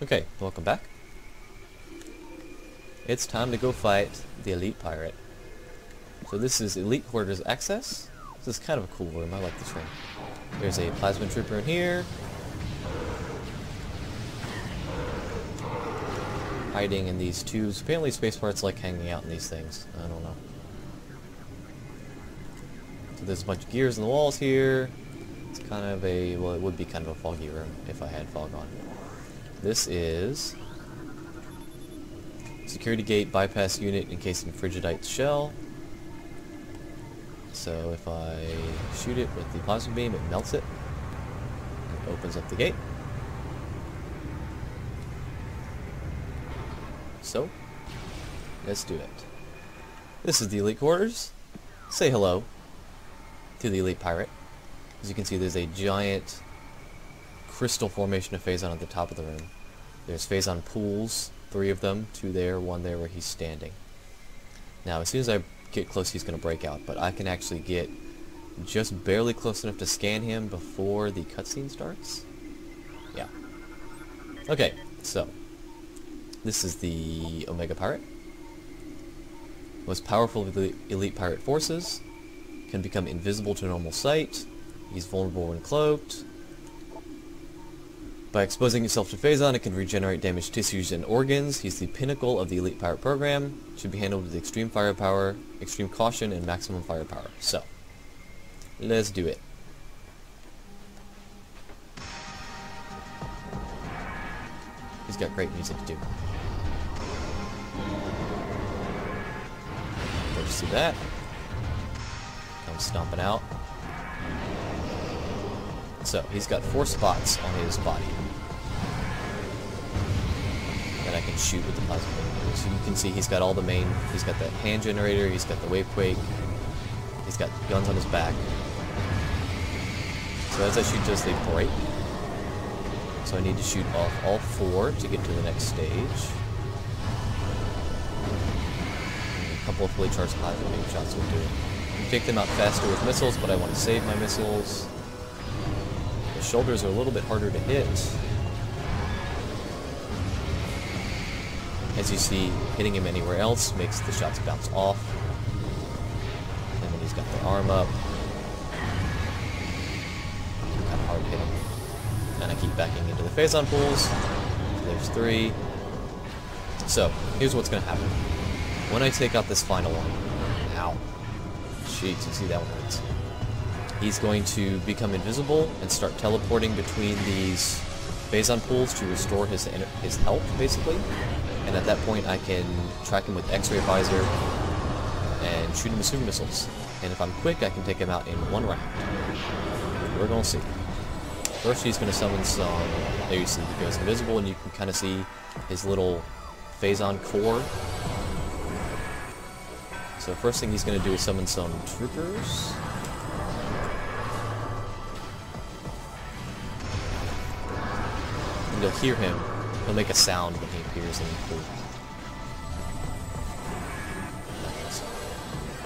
Okay, welcome back. It's time to go fight the Elite Pirate. So this is Elite Quarters Access. This is kind of a cool room, I like this room. There's a Plasma Trooper in here. Hiding in these tubes. Apparently space parts like hanging out in these things. I don't know. So there's a bunch of gears in the walls here. It's kind of a, well, it would be kind of a foggy room if I had fog on. This is security gate bypass unit encased in Frigidite shell. So if I shoot it with the plasma beam, it melts it and opens up the gate. So, let's do it. This is the Elite Quarters. Say hello to the Elite Pirate. As you can see, there's a giant crystal formation of Phazon at the top of the room. There's Phazon pools, 3 of them, 2 there, 1 there where he's standing. Now, as soon as I get close, he's going to break out, but I can actually get just barely close enough to scan him before the cutscene starts. Yeah. Okay, so this is the Omega Pirate. Most powerful of the Elite Pirate forces. Can become invisible to normal sight. He's vulnerable when cloaked. By exposing himself to Phazon, it can regenerate damaged tissues and organs. He's the pinnacle of the Elite Pirate program. Should be handled with extreme firepower, extreme caution, and maximum firepower. So, let's do it. He's got great music too. Let's see that. Comes stomping out. So, he's got 4 spots on his body that I can shoot with the plasma beam. So you can see he's got all the main, he's got the hand generator, he's got the wavequake, he's got guns on his back. So as I shoot those, they break. So I need to shoot off all 4 to get to the next stage. And a couple of fully charged plasma beam shots will do it. You can take them out faster with missiles, but I want to save my missiles. Shoulders are a little bit harder to hit. As you see, hitting him anywhere else makes the shots bounce off. And then he's got the arm up. Kind of hard to hit him. And I keep backing into the Phazon pools. There's 3. So, here's what's going to happen. When I take out this final one, ow. Jeez, you see that one hurts. He's going to become invisible and start teleporting between these Phazon pools to restore his health, basically. And at that point, I can track him with X-ray visor and shoot him with super missiles. And if I'm quick, I can take him out in 1 round. We're going to see. First, he's going to summon some... There you see, he goes invisible, and you can kind of see his little Phazon core. So first thing he's going to do is summon some troopers. You'll hear him. He'll make a sound when he appears in the pool.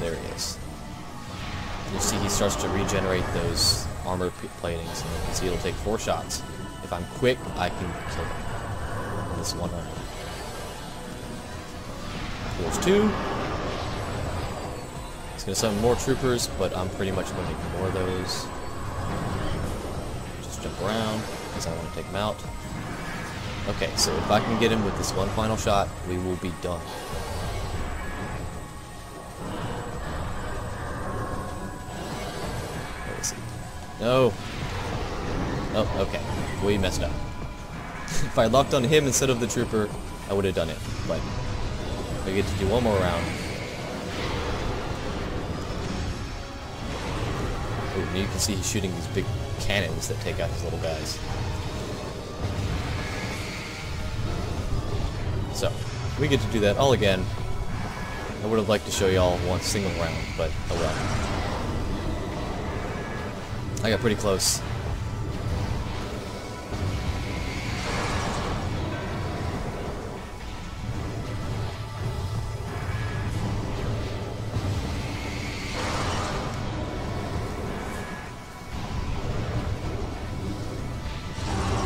There he is. You'll see he starts to regenerate those armor platings, and you can see it'll take 4 shots. If I'm quick, I can kill him in this 1 round. There's 2. He's going to summon more troopers, but I'm pretty much going to ignore those. Just jump around, because I want to take him out. Okay, so if I can get him with this 1 final shot, we will be done. Where is he? No! Oh, okay. We messed up. If I locked on him instead of the trooper, I would have done it. But I get to do 1 more round. Ooh, and you can see he's shooting these big cannons that take out his little guys. So, we get to do that all again. I would have liked to show y'all 1 single round, but oh well. I got pretty close.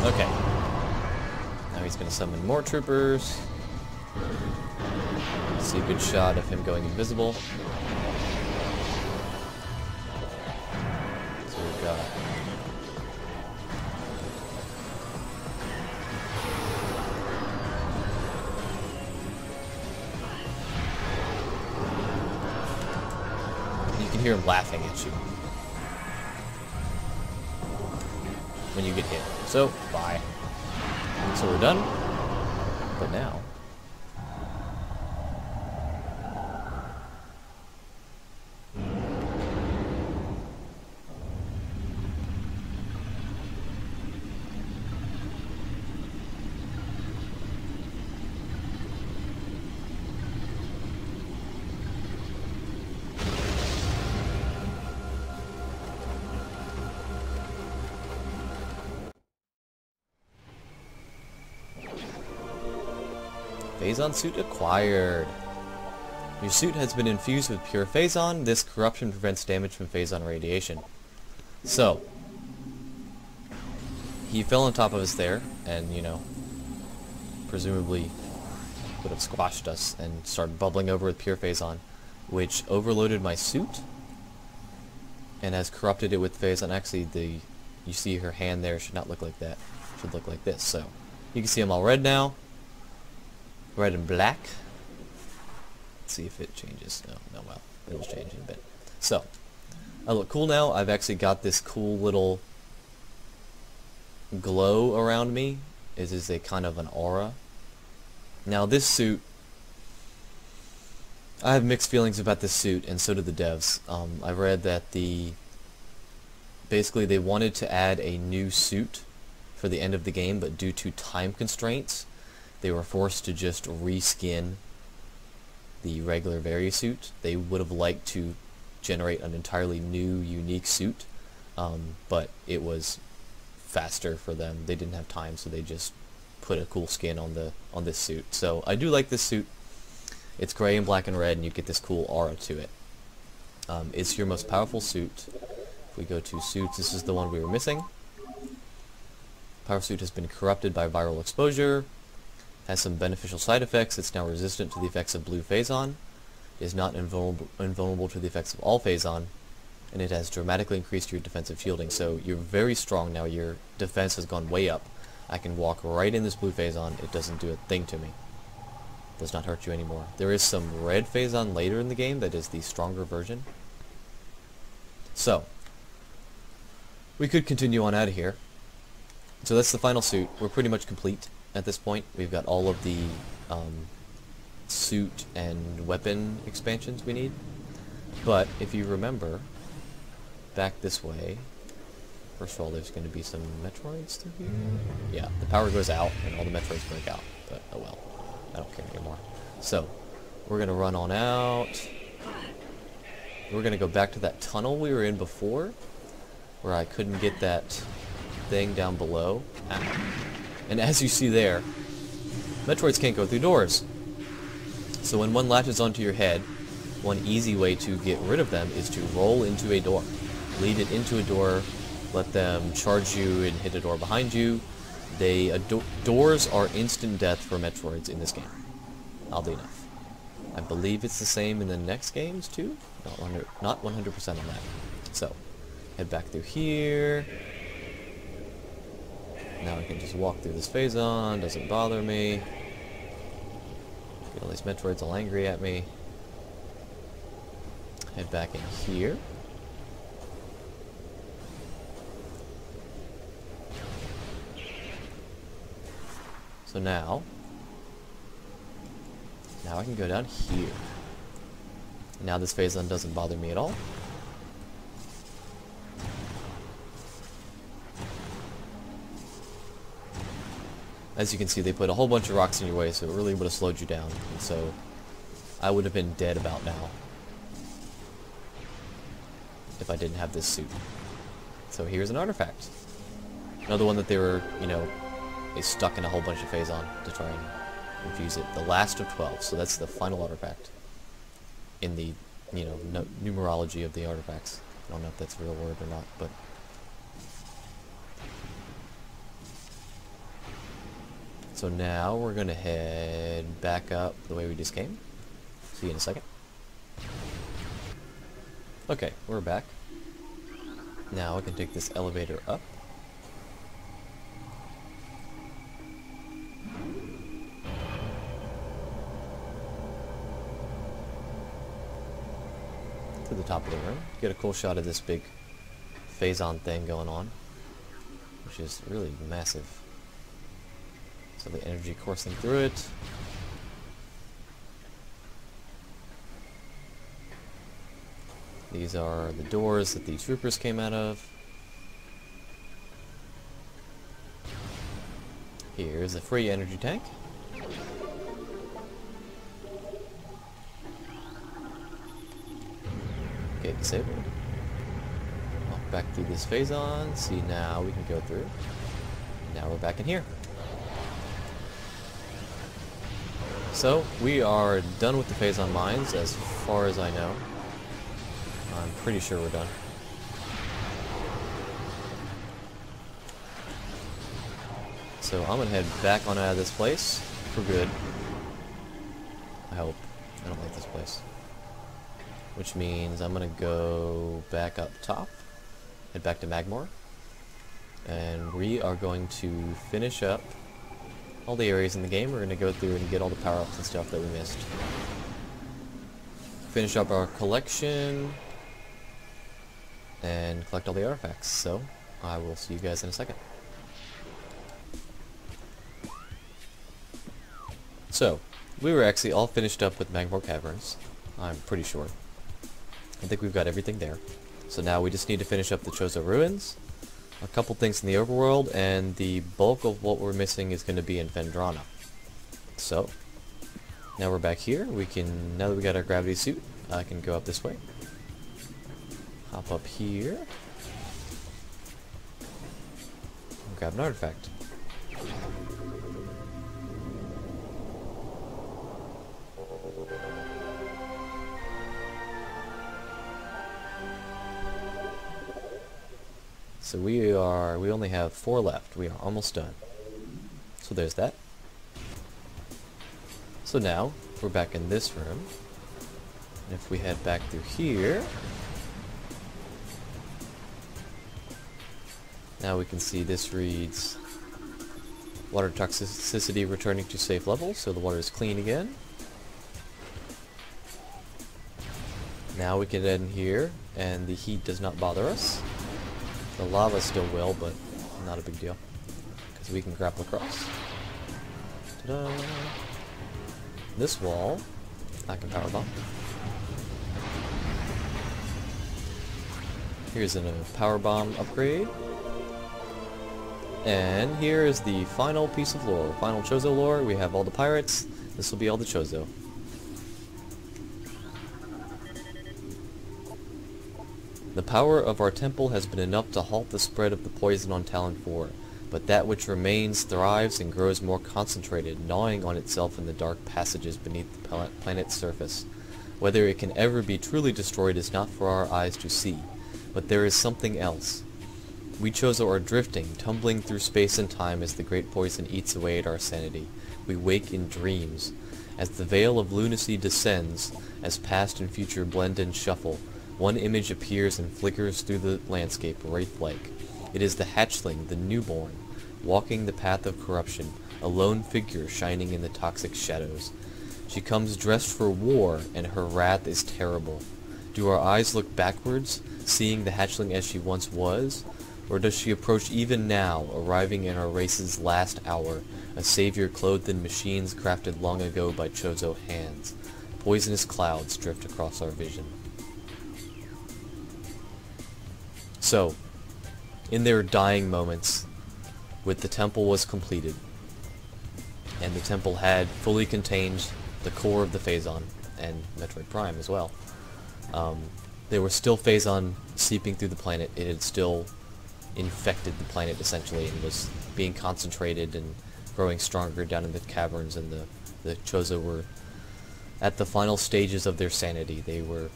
Okay. Now he's going to summon more troopers. See a good shot of him going invisible. So we've got... You can hear him laughing at you when you get hit. So, bye. So we're done. But now... Phazon suit acquired. Your suit has been infused with pure Phazon. This corruption prevents damage from Phazon radiation. So, he fell on top of us there, and, you know, presumably would have squashed us and started bubbling over with pure Phazon, which overloaded my suit and has corrupted it with Phazon. Actually, you see her hand there should not look like that. It should look like this. So, you can see I'm all red now. Red and black. Let's see if it changes. No, well, it'll change in a bit. So, I look cool now. I've actually got this cool little glow around me. It is a kind of an aura. Now, this suit, I have mixed feelings about this suit, and so do the devs. I read that basically they wanted to add a new suit for the end of the game, but due to time constraints, they were forced to just reskin the regular Vari-suit. They would have liked to generate an entirely new, unique suit, but it was faster for them. They didn't have time, so they just put a cool skin on this suit. So I do like this suit. It's gray and black and red, and you get this cool aura to it. It's your most powerful suit. If we go to suits, this is the one we were missing. Power suit has been corrupted by viral exposure. Has some beneficial side effects. It's now resistant to the effects of blue Phazon. Is not invulnerable to the effects of all Phazon. And it has dramatically increased your defensive shielding. So you're very strong now. Your defense has gone way up. I can walk right in this blue Phazon. It doesn't do a thing to me. It does not hurt you anymore. There is some red Phazon later in the game that is the stronger version. So, we could continue on out of here. So that's the final suit. We're pretty much complete at this point. We've got all of the suit and weapon expansions we need. But if you remember, back this way, first of all, there's going to be some Metroids through here. Yeah, the power goes out and all the Metroids break out. But oh well, I don't care anymore. So, we're going to run on out. We're going to go back to that tunnel we were in before, where I couldn't get that thing down below. And as you see there, Metroids can't go through doors. So when one latches onto your head, one easy way to get rid of them is to roll into a door. Lead it into a door, let them charge you and hit a door behind you. Doors are instant death for Metroids in this game, oddly enough. I believe it's the same in the next games too. Not 100% on that. So, head back through here. Now I can just walk through this Phazon, doesn't bother me. Get all these Metroids all angry at me. Head back in here. So now I can go down here. Now this Phazon doesn't bother me at all. As you can see, they put a whole bunch of rocks in your way, so it really would have slowed you down. And so I would have been dead about now if I didn't have this suit. So here's an artifact. Another one that they were, they stuck in a whole bunch of Phazon to try and infuse it. The last of 12, so that's the final artifact in the, numerology of the artifacts. I don't know if that's a real word or not, but... So now we're gonna head back up the way we just came. See you in a second. Okay, we're back. Now I can take this elevator up. To the top of the room. Get a cool shot of this big phazon thing going on, which is really massive. So the energy coursing through it. These are the doors that the troopers came out of. Here's a free energy tank. Okay, disabled. Walk back through this phazon. See, now we can go through. Now we're back in here. So, we are done with the phazon mines as far as I know. I'm pretty sure we're done. So I'm gonna head back on out of this place for good. I hope. I don't like this place. Which means I'm gonna go back up top, head back to Magmore, and we are going to finish up all the areas in the game. We're gonna go through and get all the power-ups and stuff that we missed. Finish up our collection and collect all the artifacts. So I will see you guys in a second. So, we were actually all finished up with Magmore Caverns, I'm pretty sure. I think we've got everything there. So now we just need to finish up the Chozo Ruins, a couple things in the overworld, and the bulk of what we're missing is going to be in Phendrana. So, now we're back here. We can, now that we got our gravity suit, I can go up this way. Hop up here. And grab an artifact. So we only have 4 left. We are almost done. So there's that. So now, we're back in this room. And if we head back through here, now we can see this reads water toxicity returning to safe levels, so the water is clean again. Now we can head in here, and the heat does not bother us. The lava still will, but not a big deal, because we can grapple across. Ta-da! This wall, I can power bomb. Here's a power bomb upgrade. And here is the final piece of lore, final Chozo lore. We have all the pirates. This will be all the Chozo. The power of our temple has been enough to halt the spread of the poison on Talon 4, but that which remains thrives and grows more concentrated, gnawing on itself in the dark passages beneath the planet's surface. Whether it can ever be truly destroyed is not for our eyes to see, but there is something else. We Chozo are drifting, tumbling through space and time as the great poison eats away at our sanity. We wake in dreams. As the veil of lunacy descends, as past and future blend and shuffle, one image appears and flickers through the landscape, wraith-like. It is the hatchling, the newborn, walking the path of corruption, a lone figure shining in the toxic shadows. She comes dressed for war, and her wrath is terrible. Do our eyes look backwards, seeing the hatchling as she once was? Or does she approach even now, arriving in our race's last hour, a savior clothed in machines crafted long ago by Chozo hands? Poisonous clouds drift across our vision. So, in their dying moments, when the temple was completed, and the temple had fully contained the core of the Phazon, and Metroid Prime as well, there was still Phazon seeping through the planet. It had still infected the planet, essentially, and was being concentrated and growing stronger down in the caverns, and the Chozo were at the final stages of their sanity. They were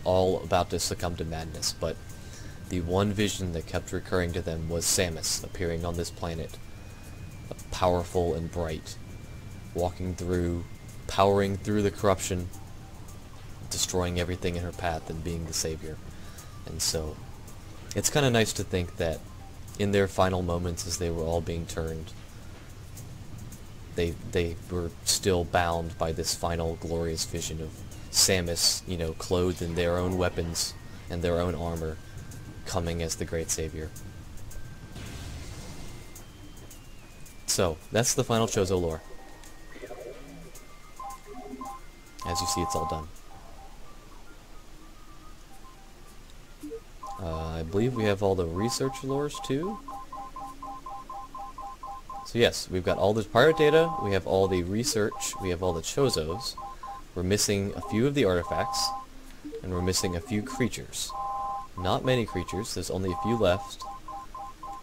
all about to succumb to madness, but the one vision that kept recurring to them was Samus appearing on this planet, powerful and bright, walking through, powering through the corruption, destroying everything in her path, and being the savior. And so, it's kind of nice to think that in their final moments as they were all being turned, they were still bound by this final glorious vision of Samus, you know, clothed in their own weapons and their own armor, coming as the great savior. So, that's the final Chozo lore. As you see, it's all done. I believe we have all the research lores too. So yes, we've got all the pirate data, we have all the research, we have all the Chozos. We're missing a few of the artifacts, and we're missing a few creatures. Not many creatures, there's only a few left.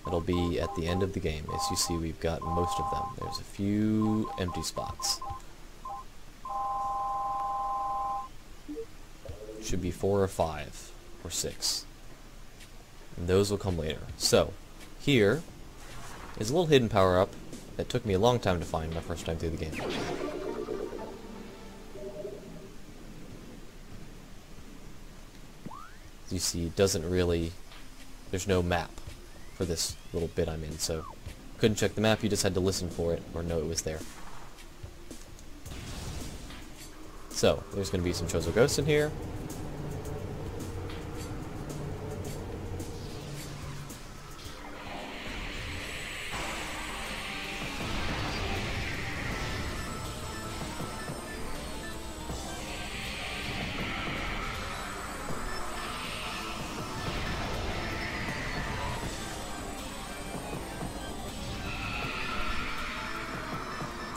It'll be at the end of the game. As you see, we've got most of them. There's a few empty spots. Should be 4 or 5 or 6. And those will come later. So, here is a little hidden power-up that took me a long time to find my first time through the game. As you see, it doesn't really... there's no map for this little bit I'm in, so couldn't check the map, you just had to listen for it or know it was there. So, there's going to be some Chozo ghosts in here.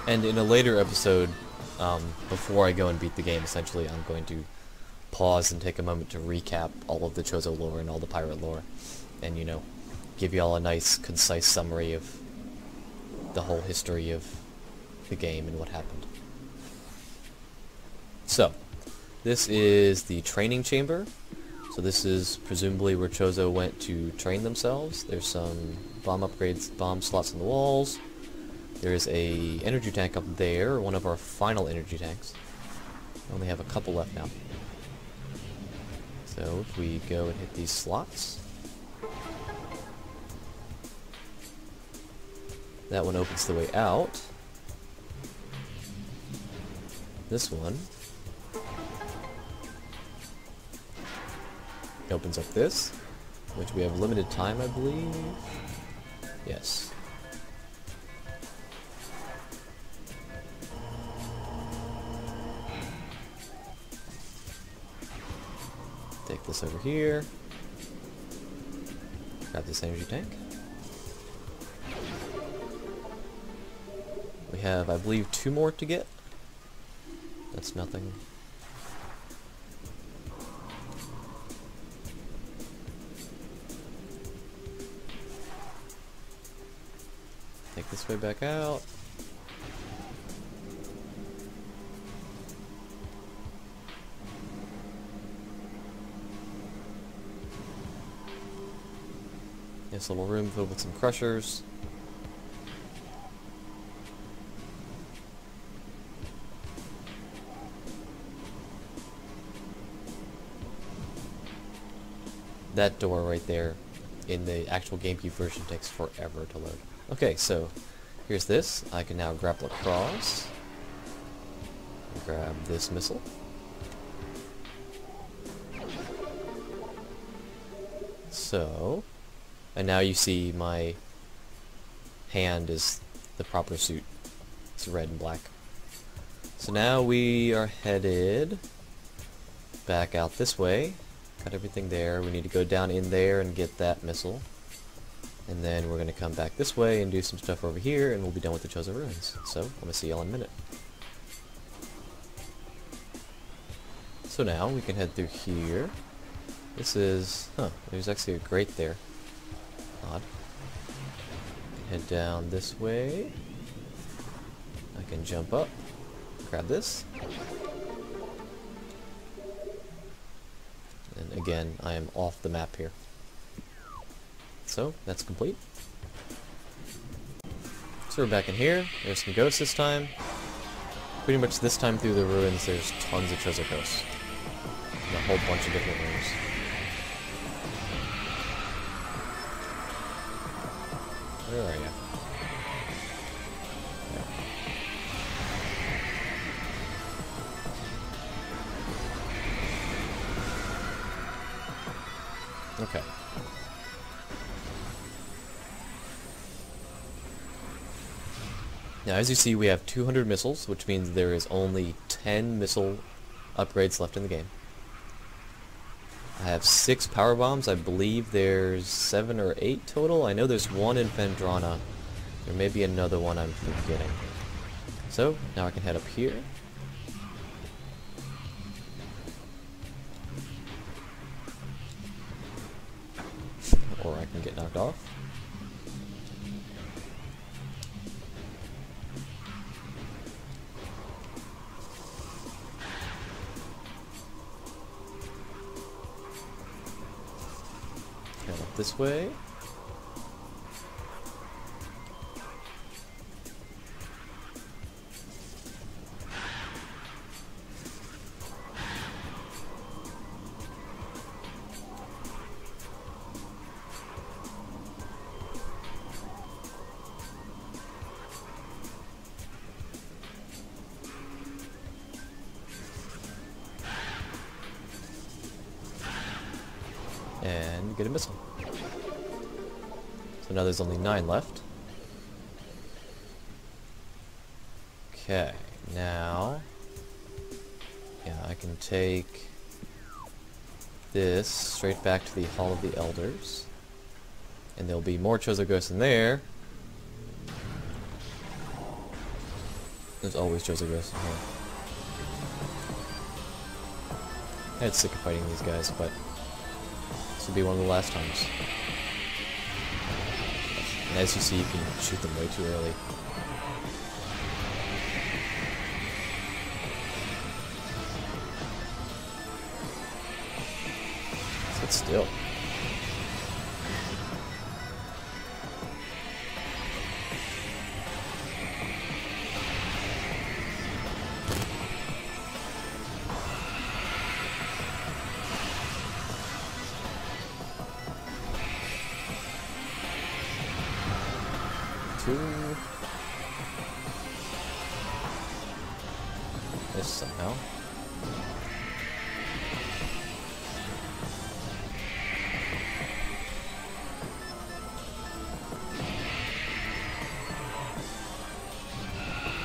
And in a later episode, before I go and beat the game, essentially, I'm going to pause and take a moment to recap all of the Chozo lore and all the pirate lore, and, you know, give you all a nice, concise summary of the whole history of the game and what happened. So, this is the training chamber. So this is presumably where Chozo went to train themselves. There's some bomb upgrades, bomb slots on the walls. There's a energy tank up there, one of our final energy tanks. We only have a couple left now. So if we go and hit these slots, that one opens the way out. This one opens up this, which we have limited time, I believe. Yes. Take this over here. Grab this energy tank. We have, I believe, 2 more to get. That's nothing. Take this way back out. This little room filled with some crushers. That door right there in the actual GameCube version takes forever to load. Okay, so here's this. I can now grapple across. Grab this missile. So, and now you see my hand is the proper suit. It's red and black. So now we are headed back out this way. Got everything there. We need to go down in there and get that missile. And then we're going to come back this way and do some stuff over here, and we'll be done with the Chozo Ruins. So, I'm going to see y'all in a minute. So now, we can head through here. This is... there's actually a grate there. Odd. Head down this way. I can jump up. Grab this. And again, I am off the map here. So, that's complete. So we're back in here. There's some ghosts this time. Pretty much this time through the ruins, there's tons of treasure ghosts. And a whole bunch of different rooms. Where are you? Okay. Now, as you see, we have 200 missiles, which means there is only 10 missile upgrades left in the game. I have 6 power bombs. I believe there's 7 or 8 total. I know there's one in Phendrana. There may be another one I'm forgetting. So, now I can head up here. Or I can get knocked off. Head up this way. And get a missile. So now there's only 9 left. Okay, now yeah, I can take this straight back to the Hall of the Elders. And there'll be more Chozo Ghosts in there. There's always Chozo Ghosts in here. I got sick of fighting these guys, but this will be one of the last times. And as you see, you can shoot them way too early. Sit still. This somehow.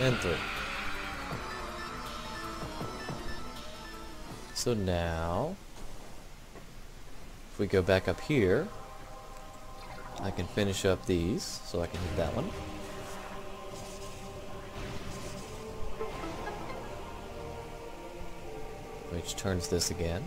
And 3. So now, if we go back up here, I can finish up these, so I can hit that one. Which turns this again.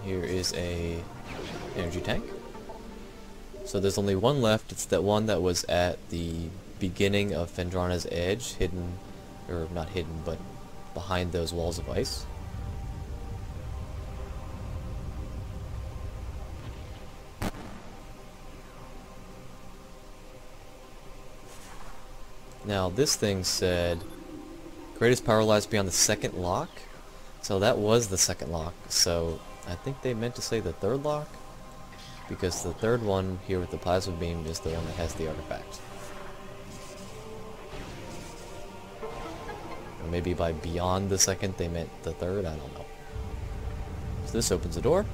Here is a energy tank. So there's only one left. It's that one that was at the beginning of Phendrana's edge, hidden, or not hidden, but behind those walls of ice. Now this thing said, greatest power lies beyond the second lock. So that was the second lock. So I think they meant to say the third lock, because the third one here with the plasma beam is the one that has the artifact. Or maybe by beyond the second they meant the third, I don't know. So this opens the door.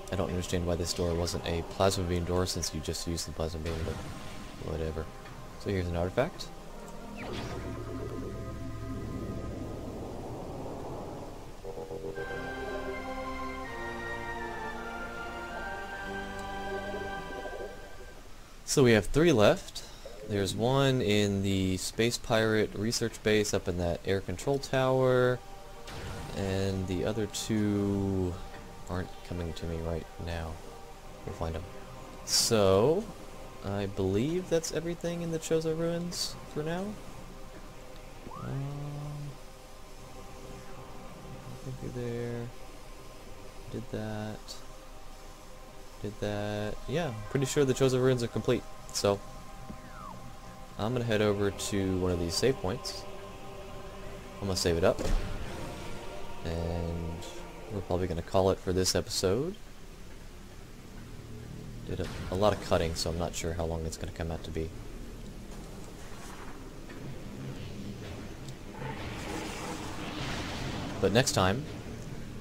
I don't understand why this door wasn't a plasma beam door, since you just used the plasma beam, but whatever. So here's an artifact. So we have 3 left. There's one in the Space Pirate research base up in that air control tower, and the other 2 aren't coming to me right now. We'll find them. So, I believe that's everything in the Chozo Ruins for now. I think you're there. Did that. Did that. Yeah, I'm pretty sure the Chozo Ruins are complete. So, I'm gonna head over to one of these save points. I'm gonna save it up. And we're probably gonna call it for this episode. Did a lot of cutting, so I'm not sure how long it's gonna come out to be. But next time,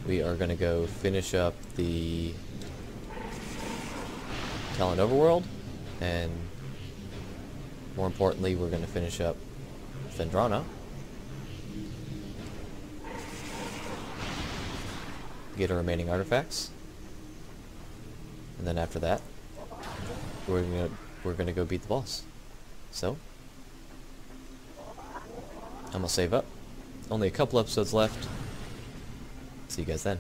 we are gonna go finish up the Talon Overworld, and more importantly, we're gonna finish up Phendrana. Get our remaining artifacts. And then after that, we're gonna go beat the boss. So, I'm gonna save up. Only a couple episodes left. See you guys then.